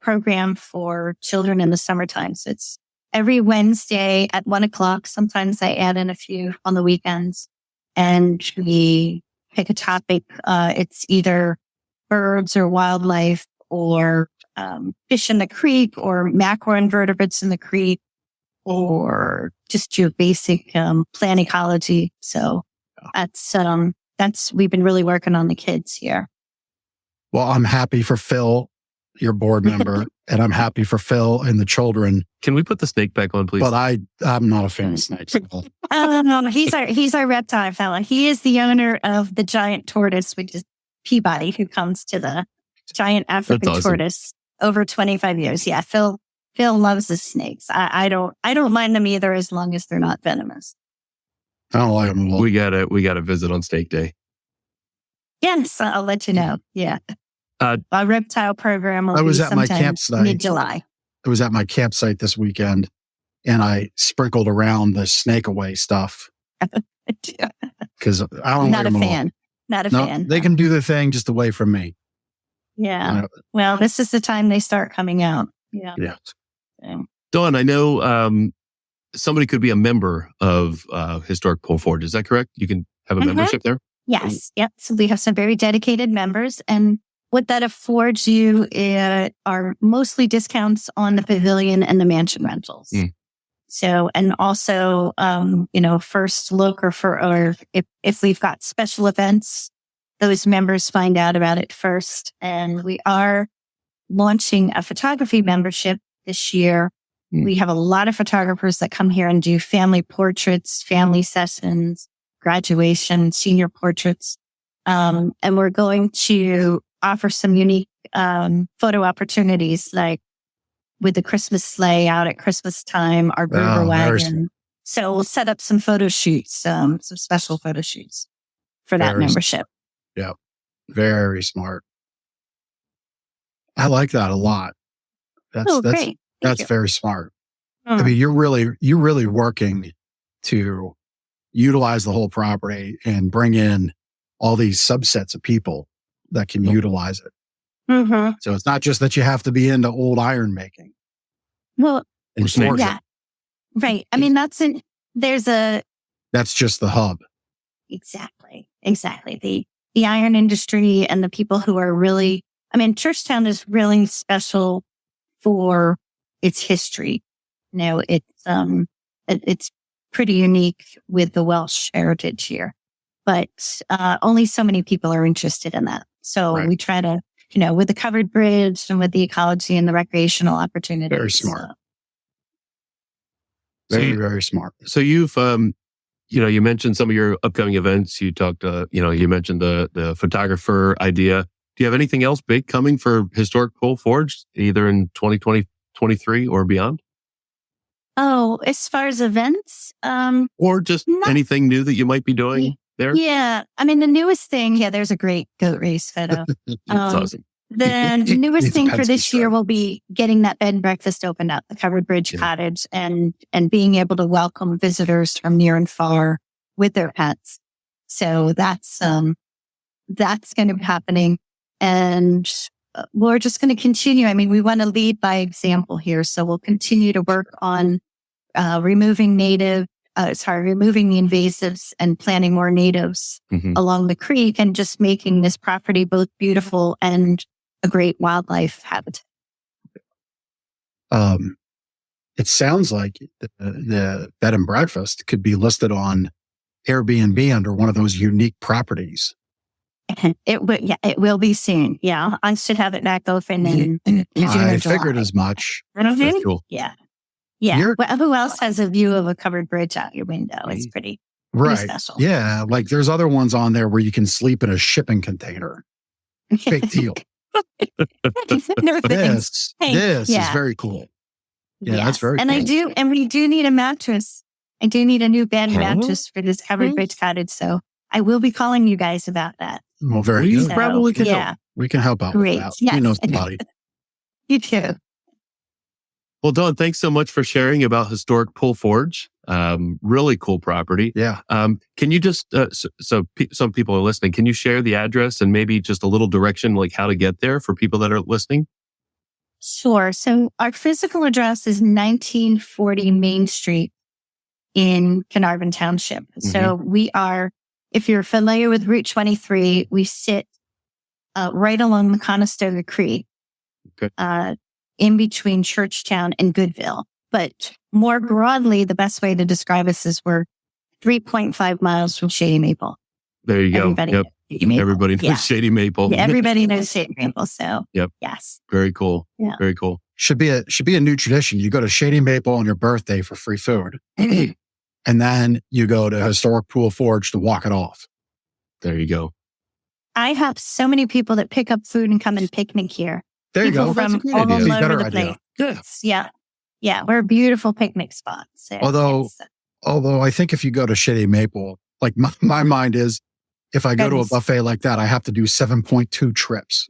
program for children in the summertime. So it's every Wednesday at 1:00. Sometimes I add in a few on the weekends. And we pick a topic. It's either birds or wildlife or fish in the creek or macroinvertebrates in the creek, or just your basic plant ecology. So that's we've been really working on the kids here. Well, I'm happy for Phil, your board member, and I'm happy for Phil and the children. Can we put the snake back on, please? But I'm not a fan of snakes. No, he's our reptile fella. He is the owner of the giant tortoise, which is Peabody, who comes to the giant African tortoise over 25 years. Yeah, Phil loves the snakes. I don't mind them either, as long as they're not venomous. I don't like them. We gotta visit on Steak Day. Yes, I'll let you know. Yeah, our reptile program. I was at my campsite mid-July. I was at my campsite this weekend, and I sprinkled around the snake away stuff because I don't. Not a fan. Not a fan. They can do their thing just away from me. Yeah. Well, this is the time they start coming out. Yeah. Yeah. Dawn, I know somebody could be a member of Historic Poole Forge. Is that correct? You can have a membership there? Yes. Yep. So we have some very dedicated members. And what that affords you are mostly discounts on the pavilion and the mansion rentals. So, and also, first look or if we've got special events, those members find out about it first. And we are launching a photography membership this year. We have a lot of photographers that come here and do family portraits, family sessions, graduation, senior portraits. And we're going to offer some unique photo opportunities, like with the Christmas sleigh out at Christmas time, our Gruber wagon. So we'll set up some photo shoots, some special photo shoots for that membership. Yeah. Very smart. I like that a lot. Great. That's very smart. I mean, you're really working to utilize the whole property and bring in all these subsets of people that can utilize it. Mm-hmm. So it's not just that you have to be into old iron making. Well, yeah. Right. I mean, that's just the hub. Exactly. The iron industry and the people who are really I mean, Churchtown is really special for its history. It's pretty unique with the Welsh heritage here, but only so many people are interested in that. So we try to, with the covered bridge and with the ecology and the recreational opportunities. Very smart. Very, very smart. So you've, you mentioned some of your upcoming events. You talked, you mentioned the photographer idea. Do you have anything else big coming for Historic Poole Forge, either in 2020, 23 or beyond? Oh, as far as events? Or just anything new that you might be doing there? Yeah. I mean, the newest thing, there's a great goat race photo. That's awesome. The newest thing for this year will be getting that bed and breakfast opened up, the covered bridge cottage, and being able to welcome visitors from near and far with their pets. So that's going to be happening. And we're just going to continue. I mean, we want to lead by example here. So we'll continue to work on removing the invasives and planting more natives along the creek, and just making this property both beautiful and a great wildlife habitat. It sounds like the bed and breakfast could be listed on Airbnb under one of those unique properties. It will be soon. Yeah, I should have it back open in June I or July. figured as much. That's cool. Yeah. Well, who else has a view of a covered bridge out your window? It's pretty special. Yeah, like there's other ones on there where you can sleep in a shipping container. Big deal. This is very cool. Yeah, that's very cool. And we do need a mattress. I do need a new bed and mattress for this covered bridge cottage. So I will be calling you guys about that. Well, very good. Probably can help. We can help out Great. with that. Yes. We know somebody. You too. Well, Dawn, thanks so much for sharing about Historic Poole Forge. Really cool property. Yeah. Can you just, some people are listening, can you share the address and maybe just a little direction, like how to get there for people that are listening? Sure. So our physical address is 1940 Main Street in Carnarvon Township. So we are, if you're familiar with Route 23, we sit right along the Conestoga Creek. Okay. In between Churchtown and Goodville. But more broadly, the best way to describe us is we're 3.5 miles from Shady Maple. There you go. Everybody knows Shady Maple. Yeah, everybody knows Shady Maple. So, yes. Very cool. Yeah. Very cool. Should be a new tradition. You go to Shady Maple on your birthday for free food. And then you go to Historic Poole Forge to walk it off. There you go. I have so many people that pick up food and come and picnic here. There you go. From all over the place. Yeah. We're a beautiful picnic spot. So although I think if you go to Shady Maple, like my mind is, if I go to a buffet like that, I have to do 7.2 trips.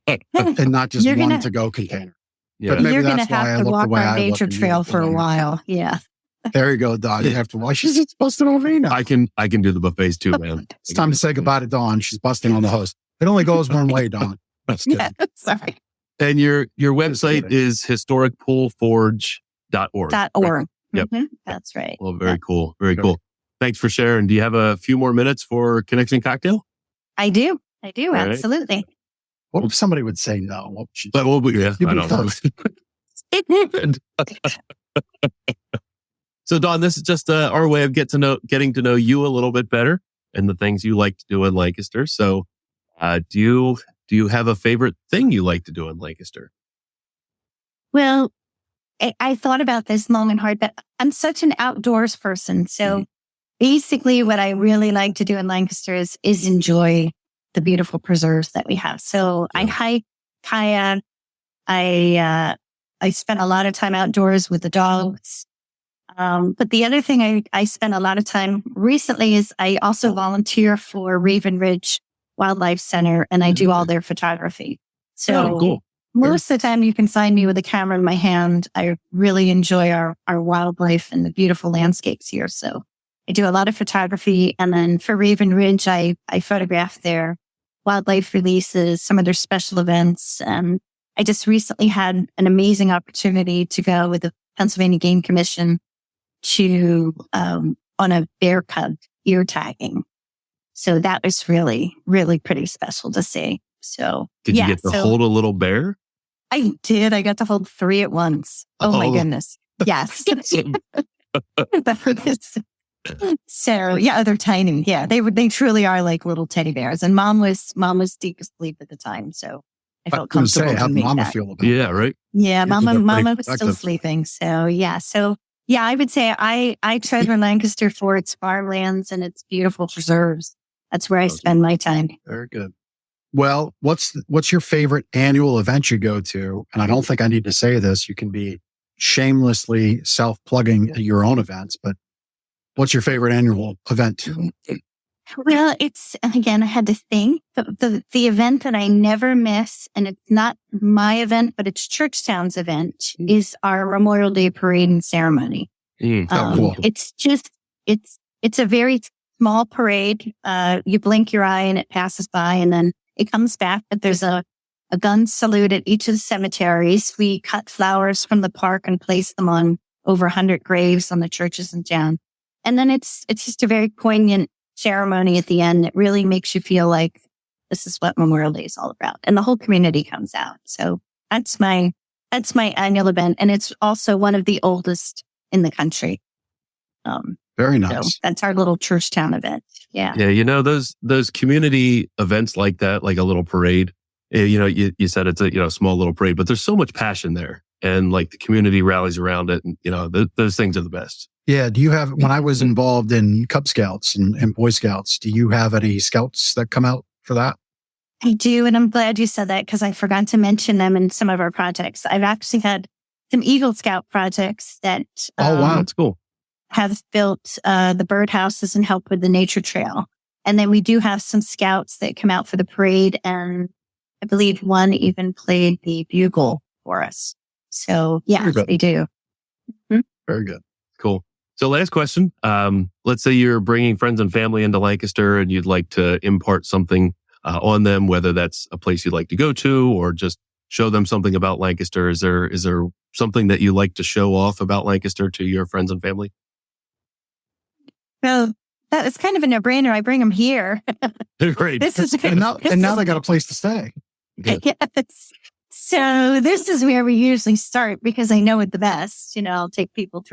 And not just one to-go container. Yeah. But maybe you're going to that's why have to walk our nature trail for a while. Yeah. There you go, Dawn. You have to watch. She's supposed to know me now. I can do the buffets too, man. It's time to say goodbye to Dawn. She's busting on the host. It only goes one way, Dawn. Yeah, sorry. And your website is historicpooleforge.org. Yep. That's right. Well, very cool. Very cool. Thanks for sharing. Do you have a few more minutes for Connection Cocktail? I do. All Absolutely. Right. What if somebody would say no? What would she but I don't know. So, Dawn, this is just our way of getting to know you a little bit better and the things you like to do in Lancaster. So, do you have a favorite thing you like to do in Lancaster? Well, I thought about this long and hard, but I'm such an outdoors person. So basically what I really like to do in Lancaster is enjoy the beautiful preserves that we have. So I hike, kayak. I spend a lot of time outdoors with the dogs. But the other thing I spend a lot of time recently is I also volunteer for Raven Ridge Wildlife Center, and I do all their photography. So cool. Most of the time you can find me with a camera in my hand. I really enjoy our wildlife and the beautiful landscapes here. So I do a lot of photography. And then for Raven Ridge, I photograph their wildlife releases, some of their special events. And I just recently had an amazing opportunity to go with the Pennsylvania Game Commission to on a bear cub ear tagging. So that was really, really pretty special to see. So Did you get to hold a little bear? I did. I got to hold 3 at once. Oh my goodness. Yes. So yeah, they're tiny. Yeah, they truly are like little teddy bears. And mom was deep asleep at the time, so I felt comfortable. How mama feel about that? Right? Yeah, mama was still sleeping. So yeah, I would say I treasure Lancaster for its farmlands and its beautiful preserves. That's where I spend my time. Very good. Well, what's your favorite annual event you go to? And I don't think I need to say this. You can be shamelessly self-plugging your own events, but what's your favorite annual event? Well, it's, again, I had to think. The event that I never miss, and it's not my event, but it's Churchtown's event, is our Memorial Day parade and ceremony. Cool. It's a very small parade. You blink your eye and it passes by, and then it comes back. But there's a gun salute at each of the cemeteries. We cut flowers from the park and place them on over 100 graves on the churches in town. And then it's just a very poignant ceremony at the end. It really makes you feel like this is what Memorial Day is all about. And the whole community comes out. So that's my annual event. And it's also one of the oldest in the country. Very nice. So that's our little Churchtown event. Yeah. Yeah. Those community events like that, like a little parade, you said it's a, small little parade, but there's so much passion there, and like the community rallies around it, and those things are the best. Yeah. Do you have, when I was involved in Cub Scouts and Boy Scouts, do you have any scouts that come out for that? I do. And I'm glad you said that, because I forgot to mention them in some of our projects. I've actually had some Eagle Scout projects that wow, that's cool. Have built the birdhouses and help with the nature trail. And then we do have some scouts that come out for the parade, and I believe one even played the bugle for us. So yeah, they do. Mm-hmm. Very good. Cool. So last question. Let's say you're bringing friends and family into Lancaster and you'd like to impart something on them, whether that's a place you'd like to go to or just show them something about Lancaster. Is there something that you like to show off about Lancaster to your friends and family? Well, that is kind of a no-brainer. I bring them here. Great. And now they got a place to stay. Good. Yes. So this is where we usually start, because I know it the best. I'll take people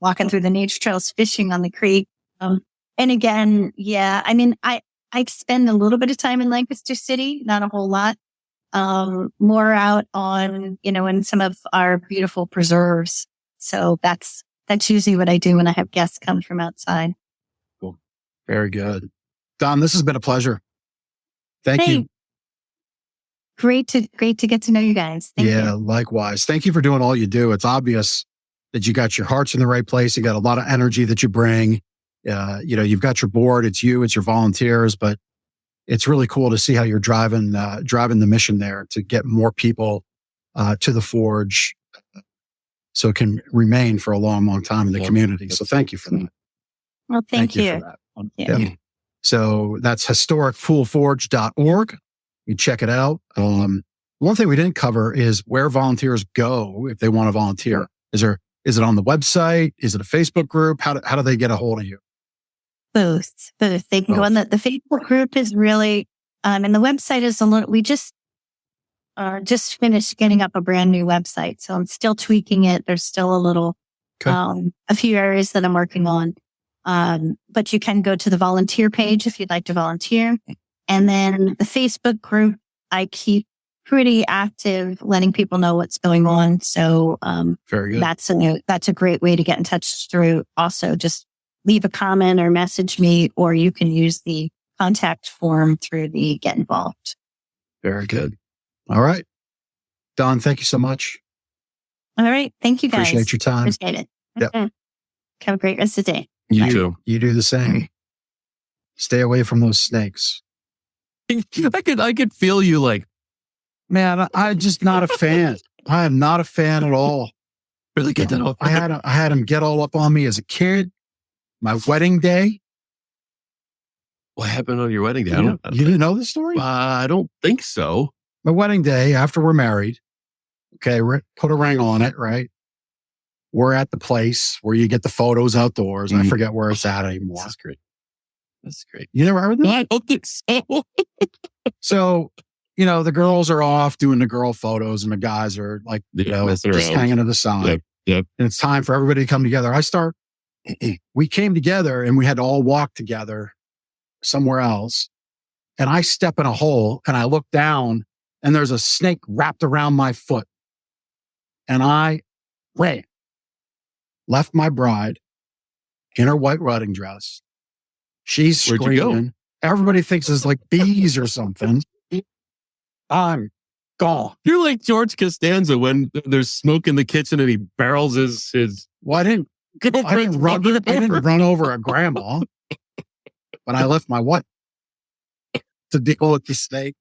walking through the nature trails, fishing on the creek. And again, yeah, I mean, I spend a little bit of time in Lancaster City, not a whole lot. More out on, in some of our beautiful preserves. So that's usually what I do when I have guests come from outside. Cool. Very good. Don, this has been a pleasure. Thank you. Great to get to know you guys. Thank you. Yeah, likewise. Thank you for doing all you do. It's obvious that you got your hearts in the right place. You got a lot of energy that you bring. You've got your board. It's you, it's your volunteers, but it's really cool to see how you're driving the mission there to get more people to the forge, so it can remain for a long, long time in the community. So thank you for that. Well, thank you for that. Yeah. So that's historicpooleforge.org. You check it out. One thing we didn't cover is where volunteers go if they want to volunteer. Is it on the website? Is it a Facebook group? How do they get a hold of you? Both. They can go on the Facebook group is really, and the website is a little, we just finished getting up a brand new website. So I'm still tweaking it. There's still a few areas that I'm working on. But you can go to the volunteer page if you'd like to volunteer. And then the Facebook group, I keep pretty active, letting people know what's going on. So, very good. That's a great way to get in touch through. Also, just leave a comment or message me, or you can use the contact form through the Get Involved. Very good. All right. Don, thank you so much. All right. Thank you, guys. Appreciate your time. Appreciate it. Yep. Okay. Have a great rest of the day. You too. You do the same. Stay away from those snakes. I could feel you like, man, I'm just not a fan. I am not a fan at all. Really get that off. I had him get all up on me as a kid. My wedding day. What happened on your wedding day? You didn't know the story? I don't think so. My wedding day, after we're married, okay, put a ring on it, right? We're at the place where you get the photos outdoors. I forget where it's at anymore. That's great. You never heard of that? I don't think so. So, the girls are off doing the girl photos and the guys are like, messing just around. hanging to the side. Yep. And it's time for everybody to come together. We came together and we had to all walk together somewhere else. And I step in a hole and I look down and there's a snake wrapped around my foot. And I ran, left my bride in her white wedding dress. She's Where'd you go? screaming. Everybody thinks it's like bees or something. I'm gone. You're like George Costanza when there's smoke in the kitchen and he barrels his. Well, I didn't run over a grandma, but I left my wife to deal with the snake.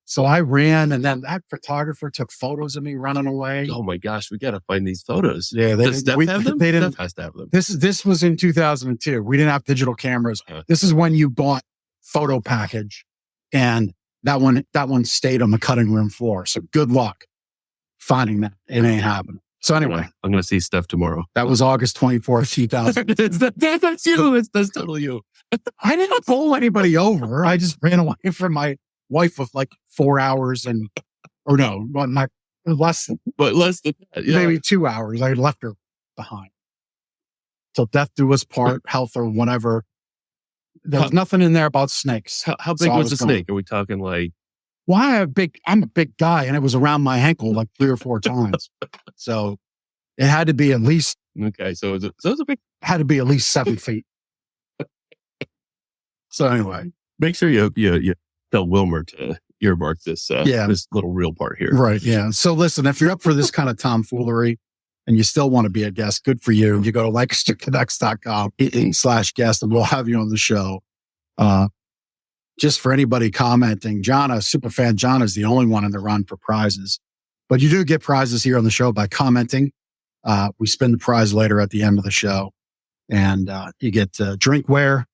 So I ran, and then that photographer took photos of me running away. Oh my gosh, we got to find these photos. Yeah, Does Steph have them? They didn't. Steph has to have them. This was in 2002. We didn't have digital cameras. This is when you bought photo package, and that one stayed on the cutting room floor. So good luck finding that. It ain't happening. So anyway, I'm going to see Steph tomorrow. that was August 24th, 2000. That's you. That's totally you. I didn't pull anybody over. I just ran away from my wife of like 4 hours less than that. Yeah. maybe 2 hours. I left her behind. Till death do us part, health or whatever. There was nothing in there about snakes. How big So was the snake? Are we talking like? Why I'm a big guy, and it was around my ankle like 3 or 4 times. So it had to be at least Okay, so it was a big. had to be at least 7 feet. So anyway, Make sure you tell Wilmer to earmark this this little real part here. right, yeah. So listen, if you're up for this kind of tomfoolery and you still want to be a guest, good for you. You go to lancasterconnects.com/guest and we'll have you on the show. Just for anybody commenting, superfan John is the only one in the run for prizes. But you do get prizes here on the show by commenting. We spin the prize later at the end of the show. And you get drinkware.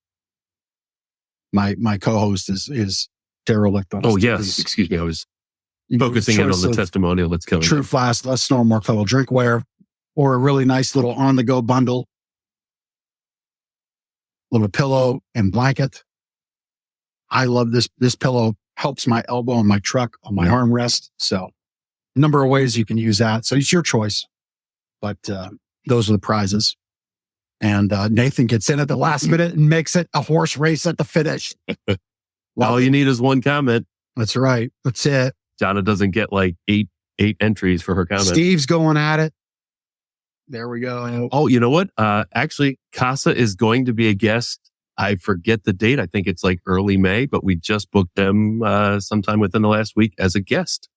My co-host is derelict on his Oh, yes. duties. Excuse me. I was You get focusing in on choice the of testimonial that's coming. True Flask, less Storm, more color drinkware, or a really nice little on-the-go bundle. Little pillow and blanket. I love this. This pillow helps my elbow on my truck, on my armrest. So a number of ways you can use that. So it's your choice. But those are the prizes. And Nathan gets in at the last minute and makes it a horse race at the finish. All you need is one comment. That's right. That's it. Donna doesn't get like eight entries for her comment. Steve's going at it. There we go. Oh, you know what? Actually, Casa is going to be a guest. I forget the date. I think it's like early May, but we just booked them sometime within the last week as a guest.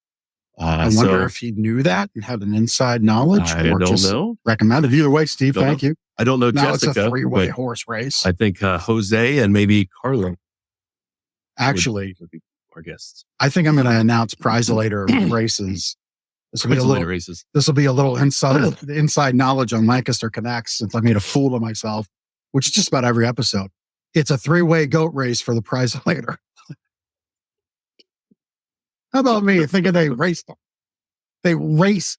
I wonder if he knew that and had an inside knowledge. I or don't just know. Recommended. Either way, Steve, Don't thank you. I don't know Now Jessica. it's a 3-way but horse race. I think Jose and maybe Carlo Actually, would be our guests. I think I'm going to announce prize later races. This will be a little. Races. This will be a little inside knowledge on Lancaster Connects, since I made a fool of myself, which is just about every episode. It's a 3-way goat race for the prize later. How about me thinking they race RACE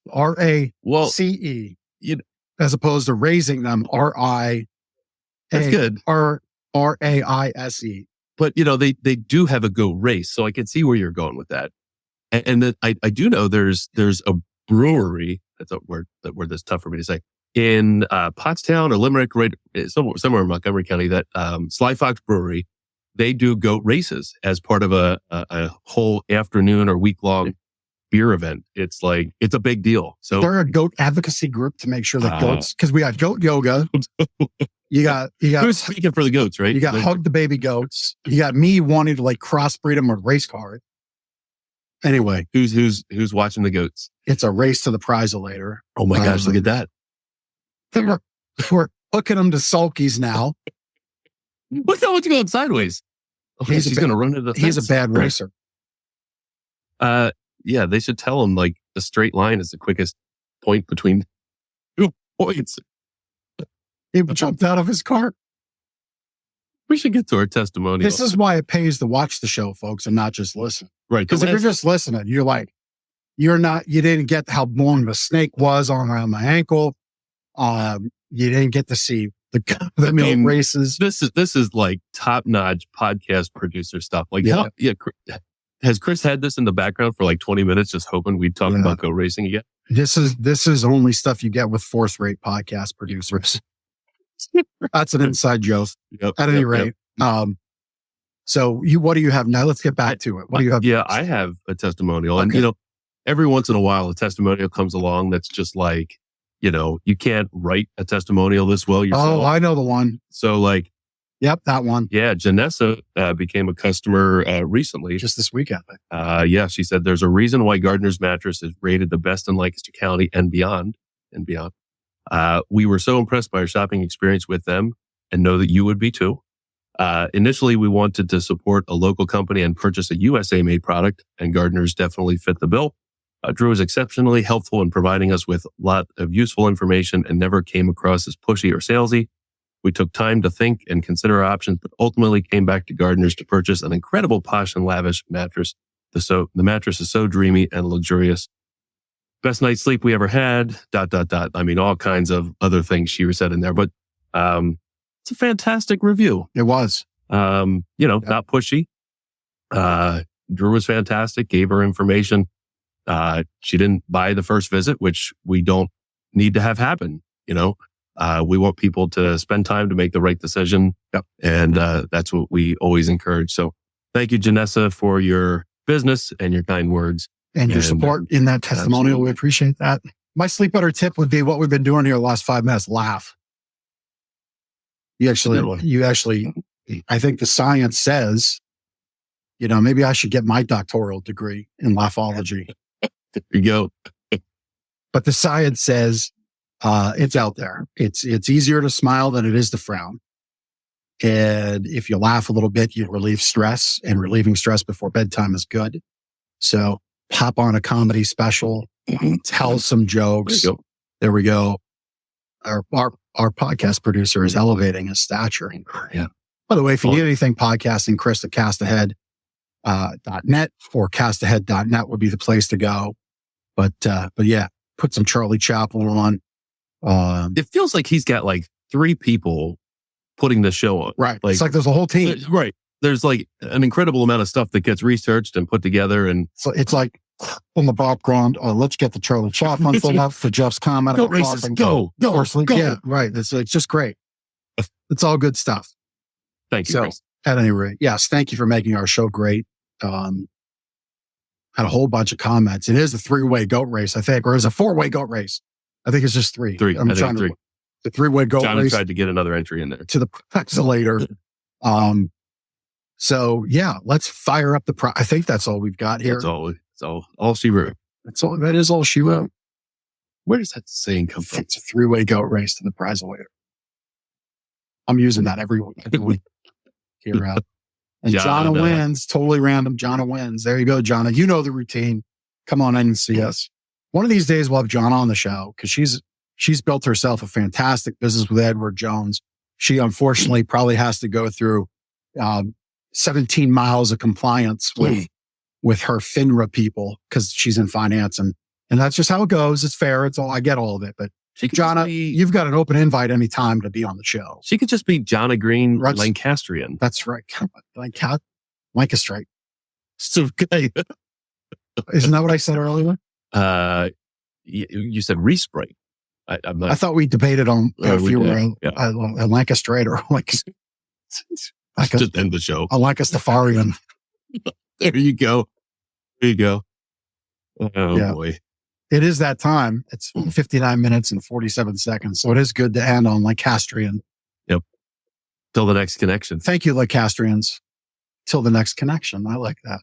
as opposed to raising them RIAISE. That's good. But they do have a goat race, so I can see where you're going with that. And then I do know there's a brewery. That's a word that's tough for me to say. In Pottstown or Limerick, right somewhere in Montgomery County, that Sly Fox Brewery, they do goat races as part of a whole afternoon or week long beer event. It's a big deal. So they're a goat advocacy group to make sure that goats, because we got goat yoga. You got who's speaking for the goats, right? You got hug the baby goats. You got me wanting to crossbreed them with race cars. Anyway, who's watching the goats? It's a race to the prize later. Oh my gosh, look at that. We're hooking them to sulkies now. What's going sideways? Okay, he's going to run into the fence. He's a bad racer. Yeah, they should tell him the straight line is the quickest point between 2 points. He jumped out of his car. We should get to our testimonial. This is why it pays to watch the show, folks, and not just listen. Right. Because if you're just listening, you didn't get how long the snake was around my ankle. You didn't get to see the milk races. This is like top-notch podcast producer stuff. Have has Chris had this in the background for like 20 minutes, just hoping we'd talk about goat racing again? This is only stuff you get with force rate podcast producers. That's an inside joke. At any rate. So what do you have now? Let's get back to it. What do you have? Yeah, I have a testimonial. And, every once in a while, a testimonial comes along that's just like, you can't write a testimonial this well yourself. Oh, I know the one. So like, yep, that one. Yeah, Janessa became a customer recently. Just this weekend. Yeah, she said there's a reason why Gardner's Mattress is rated the best in Lancaster County and beyond. We were so impressed by our shopping experience with them and know that you would be too. Initially, we wanted to support a local company and purchase a USA-made product, and Gardner's definitely fit the bill. Drew was exceptionally helpful in providing us with a lot of useful information and never came across as pushy or salesy. We took time to think and consider our options, but ultimately came back to Gardner's to purchase an incredible posh and lavish mattress. The mattress is so dreamy and luxurious. Best night's sleep we ever had, ... I mean, all kinds of other things she said in there, but it's a fantastic review. It was. Not pushy. Drew was fantastic, gave her information. She didn't buy the first visit, which we don't need to have happen. We want people to spend time to make the right decision. Yep. And that's what we always encourage. So thank you, Janessa, for your business and your kind words. And your support in that testimonial. Absolutely. We appreciate that. My sleep better tip would be what we've been doing here the last 5 minutes, laugh. You actually, I think the science says, maybe I should get my doctoral degree in laughology. There you go. But the science says, it's out there. It's easier to smile than it is to frown. And if you laugh a little bit, you relieve stress, and relieving stress before bedtime is good. So pop on a comedy special, tell some jokes. There we go. Our podcast producer is elevating his stature. Yeah. By the way, if you need anything podcasting, Chris at castahead.net or castahead.net would be the place to go. But yeah, put some Charlie Chaplin on. It feels like he's got like 3 people putting the show on. Right. It's like there's a whole team. Right. There's like an incredible amount of stuff that gets researched and put together. And so it's like on the background, let's get the Charlie Chaplin full up for Jeff's comment. Go races, go. Yeah, right. It's just great. It's all good stuff. Thank you. So at any rate, yes, thank you for making our show great. Had a whole bunch of comments. It is a 3-way goat race, I think, or is a 4-way goat race. I think it's just 3. I'm trying to. The 3-way goat John race. Tried to get another entry in there to the Pexelator. So yeah, let's fire up the. I think that's all we've got here. That's all she wrote. That is all she wrote. Where does that saying come from? It's a 3-way goat race to the Pexelator. I'm using that every week here. And Jonna wins. Totally random. Jonna wins. There you go, Jonna. You know the routine. Come on in and see us. One of these days we'll have Jonna on the show because she's built herself a fantastic business with Edward Jones. She unfortunately probably has to go through 17 miles of compliance with her FINRA people because she's in finance, and that's just how it goes. It's fair. It's all, I get all of it. But Jonna, you've got an open invite anytime to be on the show. She could just be Jonna Green Lancastrian. That's right. Lancastrian. So good. Isn't that what I said earlier? You said respray. I thought we debated on if you were a Lancastrian or like just end the show. A Lancastafarian. There you go. Oh boy. It is that time. It's 59 minutes and 47 seconds. So it is good to end on Lancastrian. Yep. Till the next connection. Thank you, Lancastrians. Till the next connection. I like that.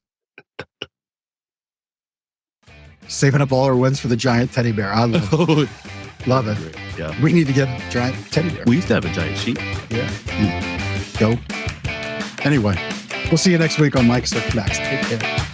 Saving up all our wins for the giant teddy bear. I love it. Yeah. We need to get a giant teddy bear. We used to have a giant sheep. Yeah. Go. Anyway, we'll see you next week on Mike's Up Next. Take care.